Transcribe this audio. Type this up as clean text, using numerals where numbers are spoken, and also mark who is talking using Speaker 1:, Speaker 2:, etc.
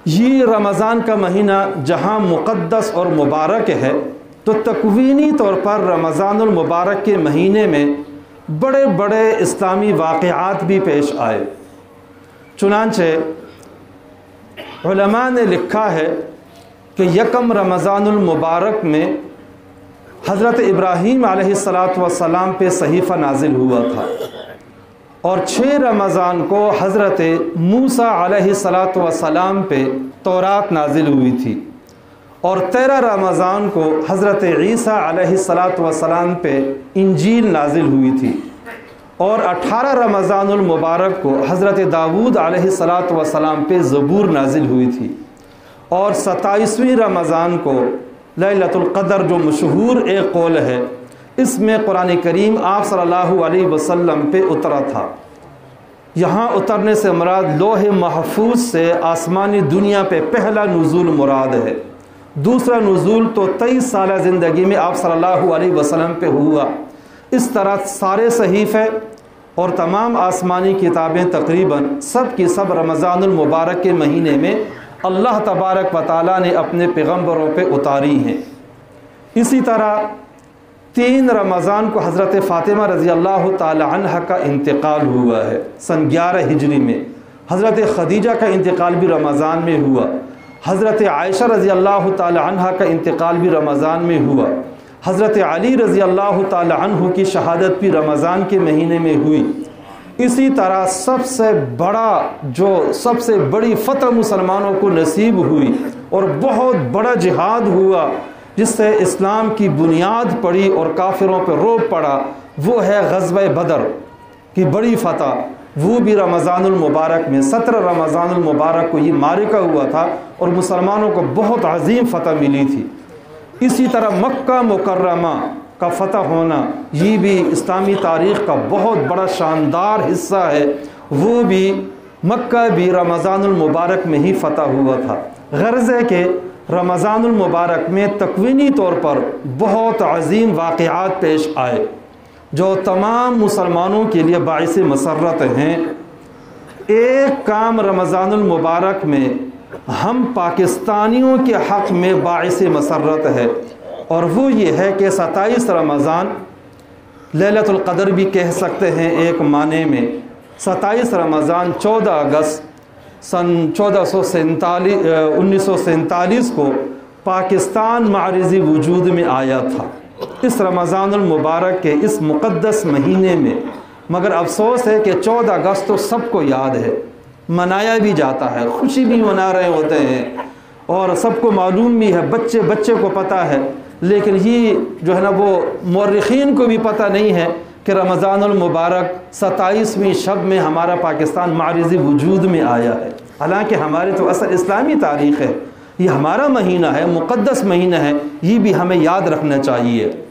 Speaker 1: ये रमज़ान का महीना जहाँ मुक़द्दस और मुबारक है, तो तकवीनी तौर पर रमज़ानुल मुबारक के महीने में बड़े बड़े इस्लामी वाक़यात भी पेश आए। चुनांचे उलमा ने लिखा है कि यकम रमज़ानुल मुबारक में हज़रत इब्राहीम अलैहिस्सलातु वस्सलाम पे सहीफ़ा नाजिल हुआ था और 6 रमज़ान को हज़रत मूसा अलैहिस्सलातु वस्सलाम पे तौरात नाजिल हुई थी और 13 रमज़ान को हज़रत ईसा अलैहिस्सलातु वस्सलाम पे इंजील नाजिल हुई थी और 18 रमज़ानुल मुबारक को हज़रत दाऊद अलैहिस्सलातु वस्सलाम पे ज़बूर नाजिल हुई थी और 27वीं रमज़ान को लैलतुल क़द्र जो मशहूर एक कौल है, इसमें कुरान करीम आप सल्लल्लाहु अलैहि वसल्लम पे उतरा था। यहाँ उतरने से मुराद लोहे महफूज से आसमानी दुनिया पे पहला नुज़ूल मुराद है। दूसरा नुज़ूल तो 23 साल ज़िंदगी में आप सल्लल्लाहु अलैहि वसल्लम पे हुआ। इस तरह सारे सहीफ़े और तमाम आसमानी किताबें तकरीबन सब की सब रमज़ानुल मुबारक के महीने में अल्लाह तबारक व तआला ने अपने पैगम्बरों पे उतारी हैं। इसी तरह 3 रमज़ान को हज़रत फ़ातिमा रज़ी अल्लाह ताला अन्हा का इंतकाल हुआ है सन 11 हिजरी में। हज़रत खदीजा का इंतकाल भी रमज़ान में हुआ। हज़रत आयशा रज़ी अल्लाह ताला अन्हा का इंतकाल भी रमज़ान में हुआ। हज़रत अली रज़ी अल्लाह ताला अन्हु की शहादत भी रमज़ान के महीने में हुई। इसी तरह सबसे बड़ी फ़तह मुसलमानों को नसीब हुई और बहुत बड़ा जिहाद हुआ जिससे इस्लाम की बुनियाद पड़ी और काफिरों पर रोब पड़ा, वो है ग़ज़वा बदर की बड़ी फ़तह। वो भी रमज़ानुल मुबारक में 17 रमज़ानुल मुबारक को ये मारिका हुआ था और मुसलमानों को बहुत अजीम फ़तह मिली थी। इसी तरह मक्का मुकर्रमा का फ़तह होना ये भी इस्लामी तारीख़ का बहुत बड़ा शानदार हिस्सा है। वो भी मक्का भी रमज़ानुल मुबारक में ही फ़तह हुआ था। गर्ज़ है कि रमज़ानुल मुबारक में तकवीनी तौर पर बहुत अजीम वाक़यात पेश आए जो तमाम मुसलमानों के लिए बाइस मसर्रत हैं। एक काम रमज़ानुल मुबारक में हम पाकिस्तानियों के हक़ में बाइस मसर्रत है और वो ये है कि 27 रमज़ान लैलतुल क़द्र भी कह सकते हैं एक माने में। 27 रमज़ान 14 अगस्त सन 1947 को पाकिस्तान मारिज़ी वजूद में आया था। इस रमज़ानुल मुबारक के इस मुक़द्दस महीने में मगर अफसोस है कि 14 अगस्त तो सबको याद है, मनाया भी जाता है, खुशी भी मना रहे होते हैं और सबको मालूम भी है, बच्चे बच्चे को पता है, लेकिन ये जो है ना वो मौर्रिखीन को भी पता नहीं है कि रमज़ानुल मुबारक 27वीं शब में हमारा पाकिस्तान मारिज़ी वजूद में आया है। हालांकि हमारे तो असल इस्लामी तारीख़ है, ये हमारा महीना है, मुक़द्दस महीना है, ये भी हमें याद रखना चाहिए।